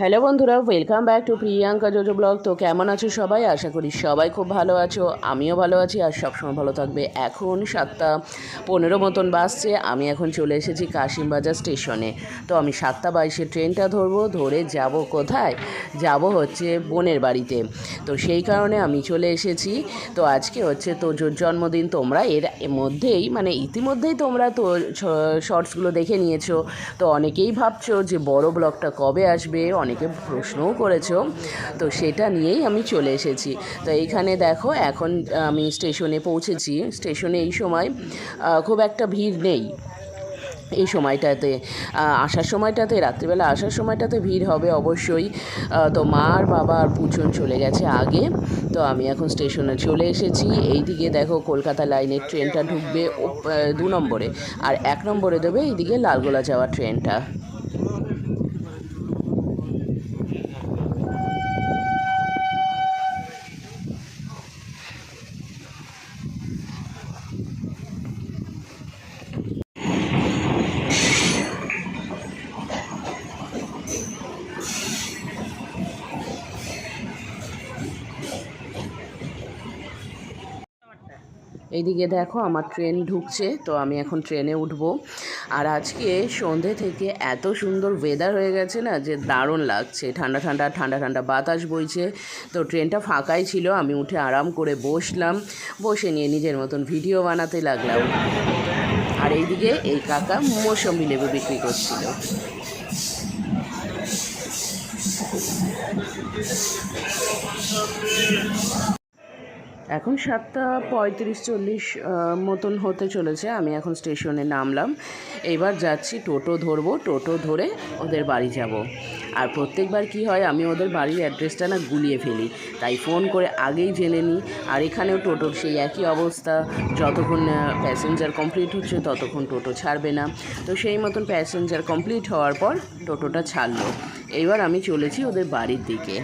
Hello বন্ধুরা, welcome back to Priyanka JoJo blog. তো কেমন আছো সবাই? আশা করি সবাই খুব ভালো আছো, আমিও ভালো আছি আর সবসময় ভালো থাকবে। এখন 7:15 মতন বাজছে। আমি এখন চলে এসেছি কাশিমবাজার স্টেশনে। তো আমি 7:22 ট্রেনটা ধরবো, ধরে যাব কোথায়? যাব হচ্ছে বোনের বাড়িতে। তো সেই কারণে আমি চলে এসেছি। তো আজকে হচ্ছে তোজোর জন্মদিন। তোমরা এর মধ্যেই ইতিমধ্যেই তোমরা তো শর্টসগুলো দেখে নিয়েছো। তো অনেকেই ভাবছো যে বড় ব্লগটা কবে আসবে, অনেকে প্রশ্নও করেছো। তো সেটা নিয়েই আমি চলে এসেছি। তো এইখানে দেখো, এখন আমি স্টেশনে পৌঁছেছি। স্টেশনে এই সময় খুব একটা ভিড় নেই। এই সময়টাতে আসার সময়টাতে, রাত্রিবেলা আসার সময়টাতে ভিড় হবে অবশ্যই। তো মা আর বাবা আর পুচন চলে গেছে আগে। তো আমি এখন স্টেশনে চলে এসেছি। এইদিকে দেখো কলকাতা লাইনের ট্রেনটা ঢুকবে 2 নম্বরে, আর 1 নম্বরে দেবে এইদিকে লালগোলা যাওয়ার ট্রেনটা। এইদিকে দেখো আমার ট্রেন ঢুকছে। তো আমি এখন ট্রেনে উঠবো। আর আজকে সন্ধে থেকে এত সুন্দর ওয়েদার হয়ে গেছে না, যে দারুণ লাগছে। ঠান্ডা ঠান্ডা ঠান্ডা ঠান্ডা বাতাস বইছে। তো ট্রেনটা ফাঁকাই ছিল, আমি উঠে আরাম করে বসলাম। বসে নিয়ে নিজের মতন ভিডিও বানাতে লাগলাম। আর এইদিকে এই কাকা মৌসম্বি লেবু বিক্রি করছিল। এখন 7:35-40 মতন হতে চলেছে। আমি এখন স্টেশনে নামলাম। এবার যাচ্ছি টোটো ধরবো, টোটো ধরে ওদের বাড়ি যাব। আর প্রত্যেকবার কি হয়, আমি ওদের বাড়ির অ্যাড্রেসটা না গুলিয়ে ফেলি, তাই ফোন করে আগেই জেনে নিই। আর এখানেও টোটোর সেই একই অবস্থা, যতক্ষণ প্যাসেঞ্জার কমপ্লিট হচ্ছে ততক্ষণ টোটো ছাড়বে না। তো সেই মতন প্যাসেঞ্জার কমপ্লিট হওয়ার পর টোটোটা ছাড়লো। এইবার আমি চলেছি ওদের বাড়ির দিকে।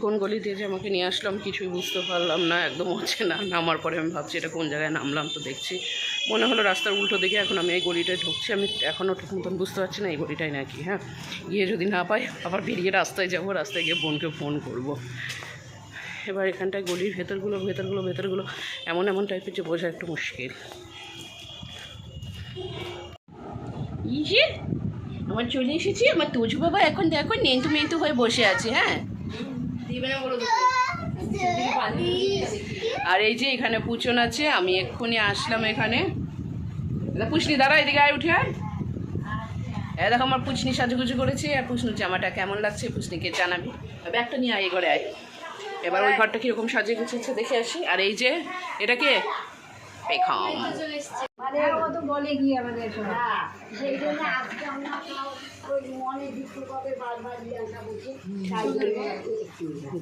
কোন গলি দিয়ে যে আমাকে নিয়ে আসলাম কিছুই বুঝতে পারলাম না, একদম হচ্ছে না। নামার পরে আমি ভাবছি এটা কোন জায়গায় নামলাম। তো দেখছি মনে হলো রাস্তার উল্টো দিকে। এখন আমি এই গলিটায় ঢুকছি। আমি এখনও ঠিক মতন বুঝতে পারছি না এই গলিটাই নাকি। হ্যাঁ, গিয়ে যদি না পাই আবার বেরিয়ে রাস্তায় যাবো, রাস্তায় গিয়ে বোনকে ফোন করব। এবার এখানটায় গলির ভেতরগুলো এমন টাইপের যে বোঝা একটু মুশকিল। ইয়ে, আমার চলে এসেছি। আমার তোজু বাবা এখন দেখো নেন্তু হয়ে বসে আছে। হ্যাঁ, আর এই যে এখানে পুচন আছে। আমি এক্ষুনি আসলাম এখানে। পুচনি দাঁড়া, এদিকে আয়, উঠে আয়। দেখো আমার পুচনি সাজুগুজু করেছে। আর পুচনুর জামাটা কেমন লাগছে পুচনিকে জানাবি। ব্যাগটা নিয়ে আয়, ঘরে আয়। এবার ওই ঘরটা কিরকম সাজিয়ে গুছিয়েছে দেখে আসি। আর এই যে এটা কে? পেখম।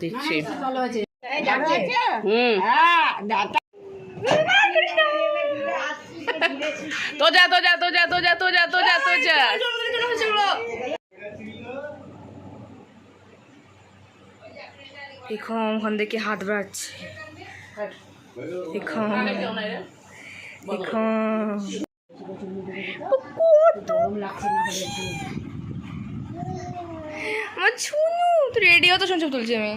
দেখছি। তো যা। ওখান থেকে হাত বাড়ছে। আমার ছুনু তো রেডিও তো শুনছো তুলছি আমি।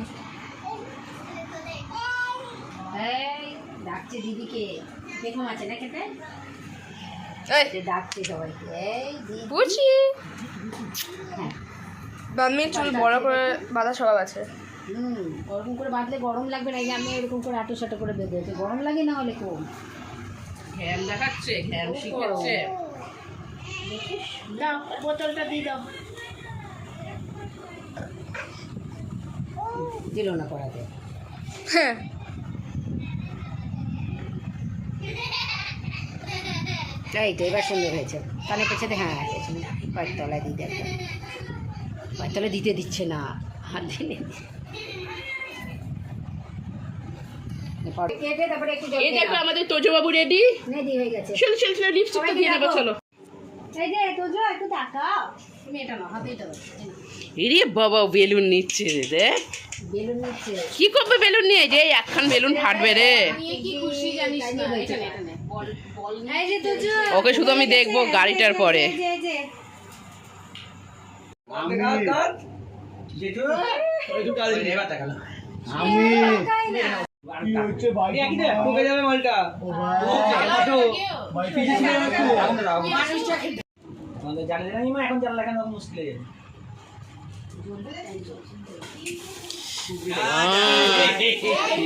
ডাকছে দিদিকে, দেখো আছে না খেতে ডাকছে সবাইকে। বুঝি বামির চুল বড় করে বাঁধা স্বভাব আছে। ওরকম করে বাঁধলে গরম লাগবে না। আমি এরকম করে আটো সাটো করে বেঁধেছি, গরম লাগে না হলে কম। ঘ্যাম দেখাচ্ছে, ঘ্যাম শিখাচ্ছে। দাও বোতলটা দিয়ে দাও। দিল না পড়াতে। হ্যাঁ, এই তো এবার সুন্দর হয়েছে। কানে পেছনে, হ্যাঁ পেছনে পায়ের তলায় দিয়ে দেখ। পায়ের তলায় দিতে দিচ্ছে না, হাত দিয়ে এই দেখো আমাদের তোজো বাবু রেডি হয়ে গেছে। চলো লিপস্টিকটা দিয়ে দেবো। চলো এই যে তোজো একটু তাকাও। তুমি এটা না হাতে এটা দাও ইরে বাবা বেলুন নিচ্ছে রে দেখ বেলুন নিচ্ছে কি করবে বেলুন নিয়ে যে একখান বেলুন ফাটবে রে কি খুশি জানিস না এটা নে বল বল এই যে তুজো ওকে শুধু আমি দেখবো গাড়িটার পরে যে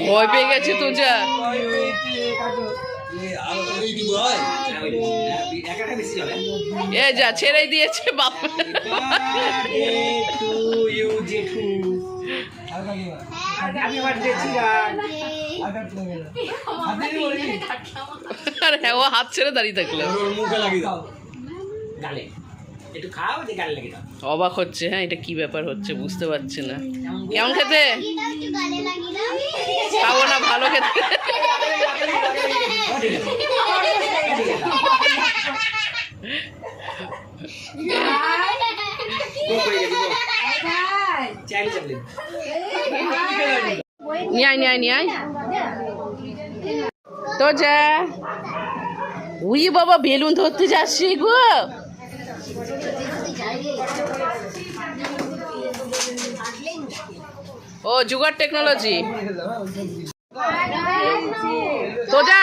ভয় পেয়ে গেছে তো যা এ যা ছেড়েই দিয়েছে বাপ আর হ্যাঁ ও হাত ছেড়ে দাঁড়িয়ে থাকলো অবাক হচ্ছে হ্যাঁ এটা কি ব্যাপার হচ্ছে বুঝতে পারছি না কেমন খেতে খাবো না ভালো খেতে নিয়ে আয় তো যা উই বাবা বেলুন ধরতে যাচ্ছি গো ও জুগার টেকনোলজি তো যা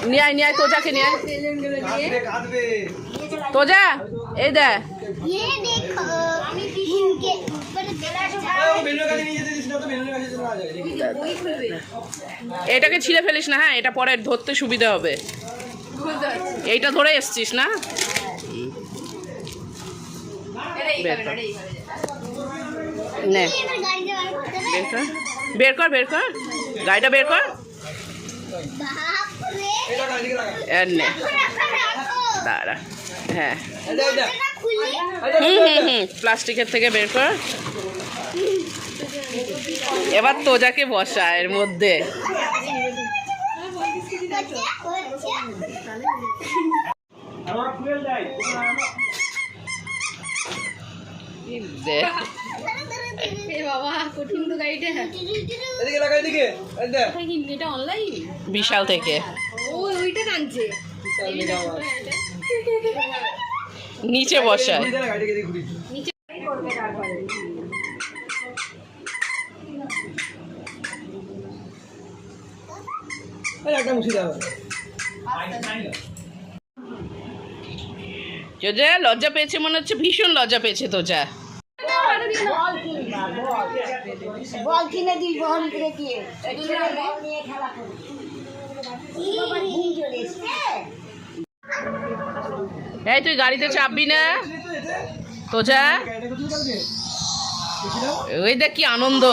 নিয়ে আয় তোজাকে নিয়ে আয় তোজা এই দে ये देखो इनके ऊपर এটাকে ছিঁড়ে ফেলিস না হ্যাঁ এটা পরে ধরতে সুবিধা হবে এইটা ধরে এসছিস না নে বের কর গাড়িটা বের কর এর নে দাঁড়া হ্যাঁ প্লাস্টিকের থেকে বের কর এবার তোজাকে বসা এর মধ্যে বাবা কঠিন তো গাড়িটা এটা অনলাইন বিশাল থেকে ওইটা টানছে নিচে বসা যা লজ্জা পেয়েছে মনে হচ্ছে ভীষণ লজ্জা পেয়েছে তো যা বল কিনে দিই বল কিনে দিয়ে বল নিয়ে খেলা করি ঘুম চলে এসছে এই তুই গাড়িতে চাপবি না তো যা ওই দেখ কি আনন্দ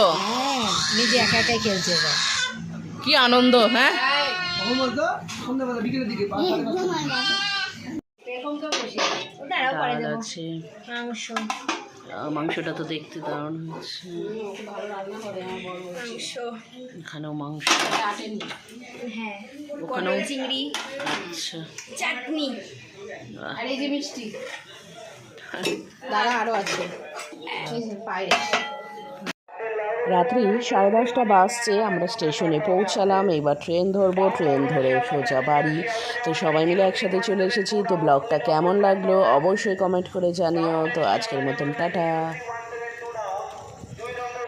নিজে একা একাই খেলছে কি আনন্দ হ্যাঁ ডাল আছে মাংসটা তো দেখতে দারুণ হচ্ছে এখানেও মাংস ওখানেও চিংড়ি আচ্ছা চাটনি আর এই যে মিষ্টি দাঁড়া আরো আছে রাত্রি 10:30 বাজছে আমরা স্টেশনে পৌঁছালাম এবার ট্রেন ধরবো ট্রেন ধরে সোজা বাড়ি তো সবাই মিলে একসাথে চলে এসেছি তো ব্লগটা কেমন লাগলো অবশ্যই কমেন্ট করে জানিও তো আজকের মতন টাটা